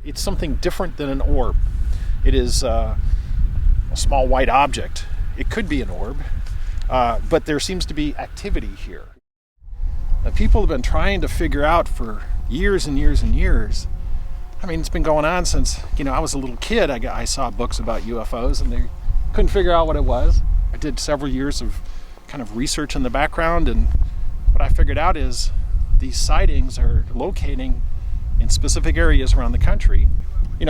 It's something different than an orb. It is a small white object. It could be an orb, but there seems to be activity here. Now, people have been trying to figure out for years and years and years. I mean, it's been going on since, I was a little kid. I saw books about UFOs and they couldn't figure out what it was. I did several years of kind of research in the background, and what I figured out is these sightings are locating in specific areas around the country.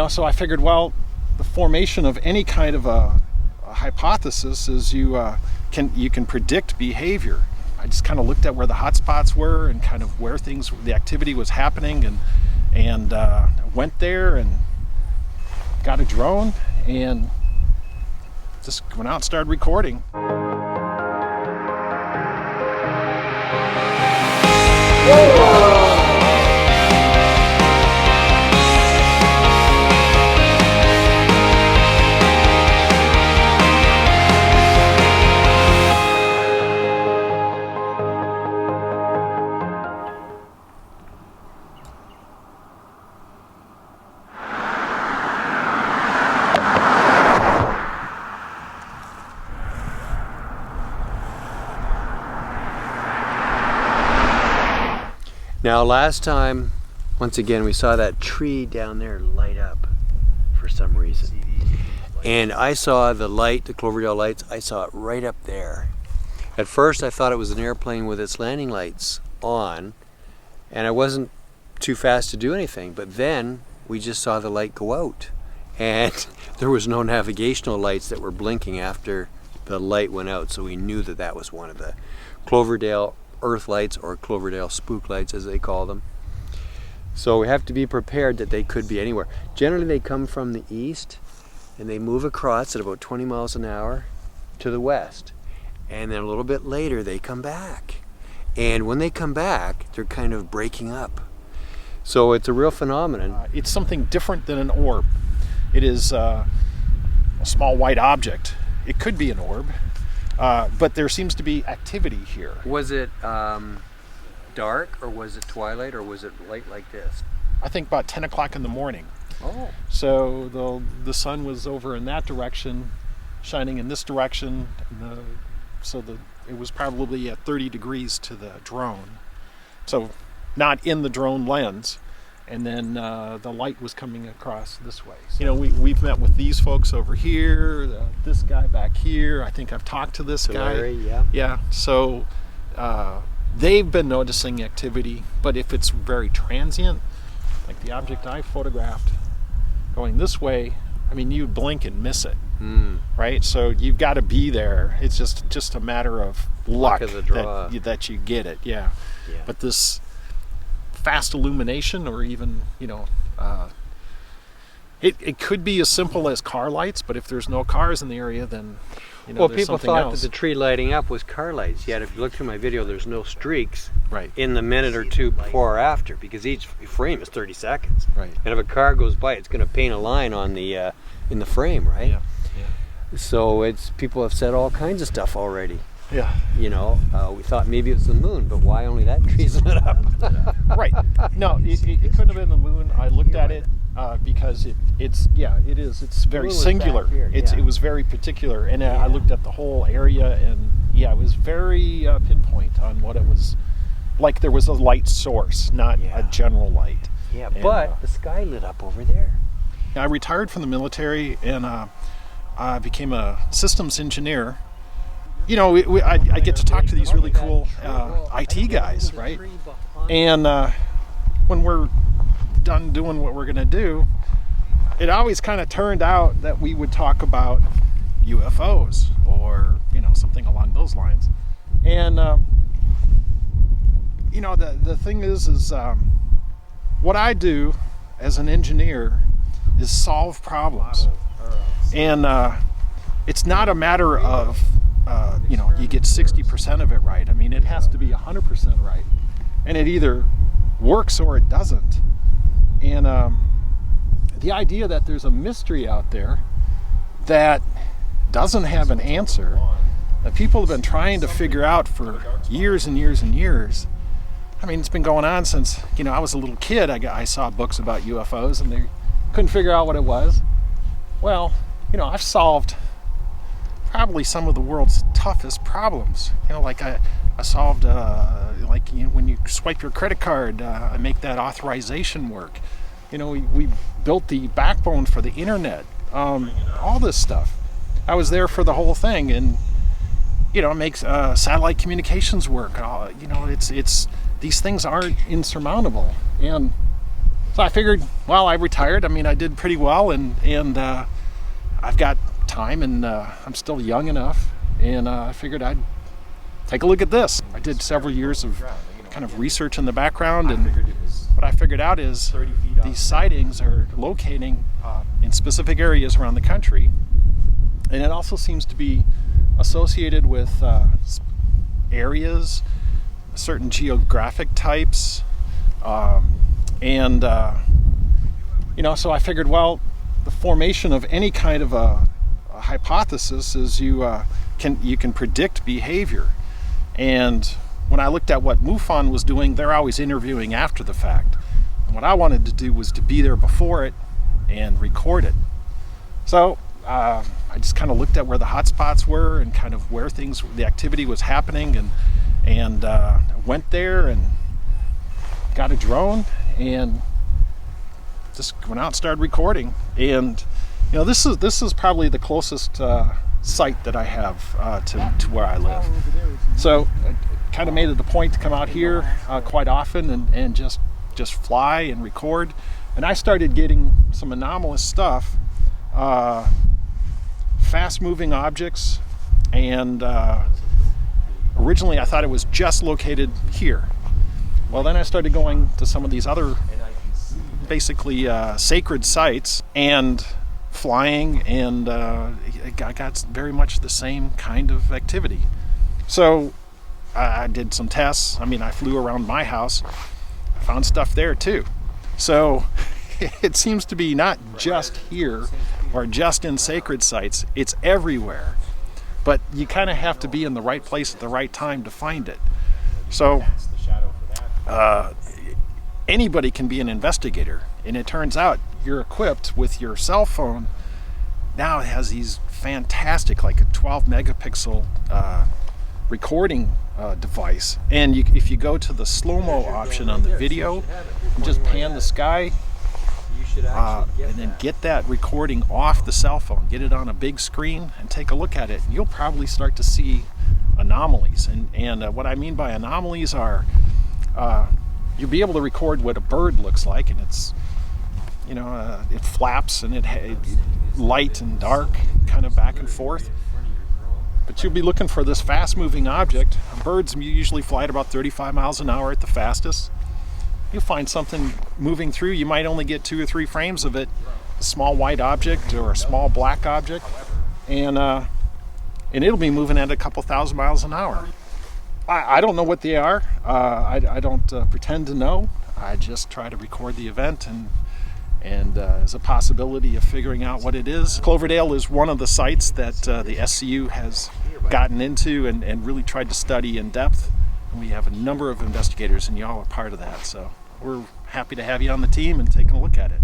So I figured, well, the formation of any kind of a hypothesis is you can predict behavior. I just kind of looked at where the hot spots were and kind of where the activity was happening, and went there and got a drone and just went out and started recording. Now last time, once again, we saw that tree down there light up for some reason. And I saw the light, the Cloverdale lights, I saw it right up there. At first I thought it was an airplane with its landing lights on, and I wasn't too fast to do anything, but then we just saw the light go out. And there was no navigational lights that were blinking after the light went out, so we knew that that was one of the Cloverdale Earth lights, or Cloverdale spook lights as they call them. So we have to be prepared that they could be anywhere. Generally they come from the east and they move across at about 20 miles an hour to the west, and then a little bit later they come back, and when they come back they're kind of breaking up. So it's a real phenomenon. It's something different than an orb. It is a small white object. It could be an orb, but there seems to be activity here. Was it dark, or was it twilight, or was it light like this? I think about 10 o'clock in the morning. Oh. So the sun was over in that direction, shining in this direction, it was probably at 30 degrees to the drone. So not in the drone lens. And then the light was coming across this way. So, we've met with these folks over here, this guy back here. I think I've talked to this guy. Larry, yeah. Yeah. So they've been noticing activity, but if it's very transient, like the object I photographed going this way, I mean, you'd blink and miss it, right? So you've got to be there. It's just a matter of luck of the draw. that you get it. Yeah. But this fast illumination, or even it could be as simple as car lights, but if there's no cars in the area, then well, there's people something thought else. that the tree lighting up was car lights, yet if you look through my video there's no streaks right in the minute or two before or after, because each frame is 30 seconds, right, and if a car goes by it's going to paint a line on the in the frame, right? Yeah. So people have said all kinds of stuff already. Yeah. We thought maybe it's the moon, but why only that tree's lit up? Right. No, it couldn't have been the moon. I looked at it because it's very singular. It was very particular, and I looked at the whole area, and it was very pinpoint on what it was. Like there was a light source, not a general light. Yeah, but the sky lit up over there. I retired from the military, and I became a systems engineer. I get to talk to these really cool IT guys, right? And when we're done doing what we're going to do, it always kind of turned out that we would talk about UFOs or, something along those lines. And, the thing is what I do as an engineer is solve problems. And it's not a matter of you get 60% of it right. I mean, it has to be 100% right, and it either works or it doesn't. And the idea that there's a mystery out there that doesn't have an answer, that people have been trying to figure out for years and years and years. I mean, it's been going on since I was a little kid. I saw books about UFOs, and they couldn't figure out what it was. Well, you know, I've solved probably some of the world's toughest problems. You know, like I solved, like, you know, when you swipe your credit card, I make that authorization work. You know, we built the backbone for the internet, all this stuff. I was there for the whole thing, and you know, it makes satellite communications work. You know, it's these things aren't insurmountable, and so I figured, well, I retired. I mean, I did pretty well, and I've got time, and I'm still young enough, and I figured I'd take a look at this. I did several years of kind of research in the background, and what I figured out is these sightings are locating in specific areas around the country, and it also seems to be associated with areas, certain geographic types, and you know, so I figured, well, the formation of any kind of a hypothesis is you can predict behavior. And when I looked at what MUFON was doing, they're always interviewing after the fact. And what I wanted to do was to be there before it and record it. So I just kind of looked at where the hot spots were and kind of where the activity was happening, and went there and got a drone and just went out and started recording. And you know, this is probably the closest site that I have to where I live. So I kind of made it a point to come out here quite often and just fly and record. And I started getting some anomalous stuff, fast-moving objects, and originally I thought it was just located here. Well, then I started going to some of these other basically sacred sites and flying, and I got very much the same kind of activity. So I did some tests. I mean, I flew around my house. I found stuff there too. So it seems to be not just here or just in sacred sites. It's everywhere. But you kind of have to be in the right place at the right time to find it. So anybody can be an investigator. And it turns out you're equipped with your cell phone. Now it has these fantastic, like a 12 megapixel recording device. And if you go to the slow-mo option on the video, you just pan the sky, and then get that recording off the cell phone, get it on a big screen, and take a look at it. And you'll probably start to see anomalies. And what I mean by anomalies are, you'll be able to record what a bird looks like, and it's, you know, it flaps, and it light and dark, kind of back and forth. But you'll be looking for this fast-moving object. Birds usually fly at about 35 miles an hour at the fastest. You'll find something moving through. You might only get 2 or 3 frames of it, a small white object or a small black object, and it'll be moving at a couple thousand miles an hour. I don't know what they are. I don't pretend to know. I just try to record the event, and there's a possibility of figuring out what it is. Cloverdale is one of the sites that the SCU has gotten into and really tried to study in depth. And we have a number of investigators, and y'all are part of that. So we're happy to have you on the team and taking a look at it.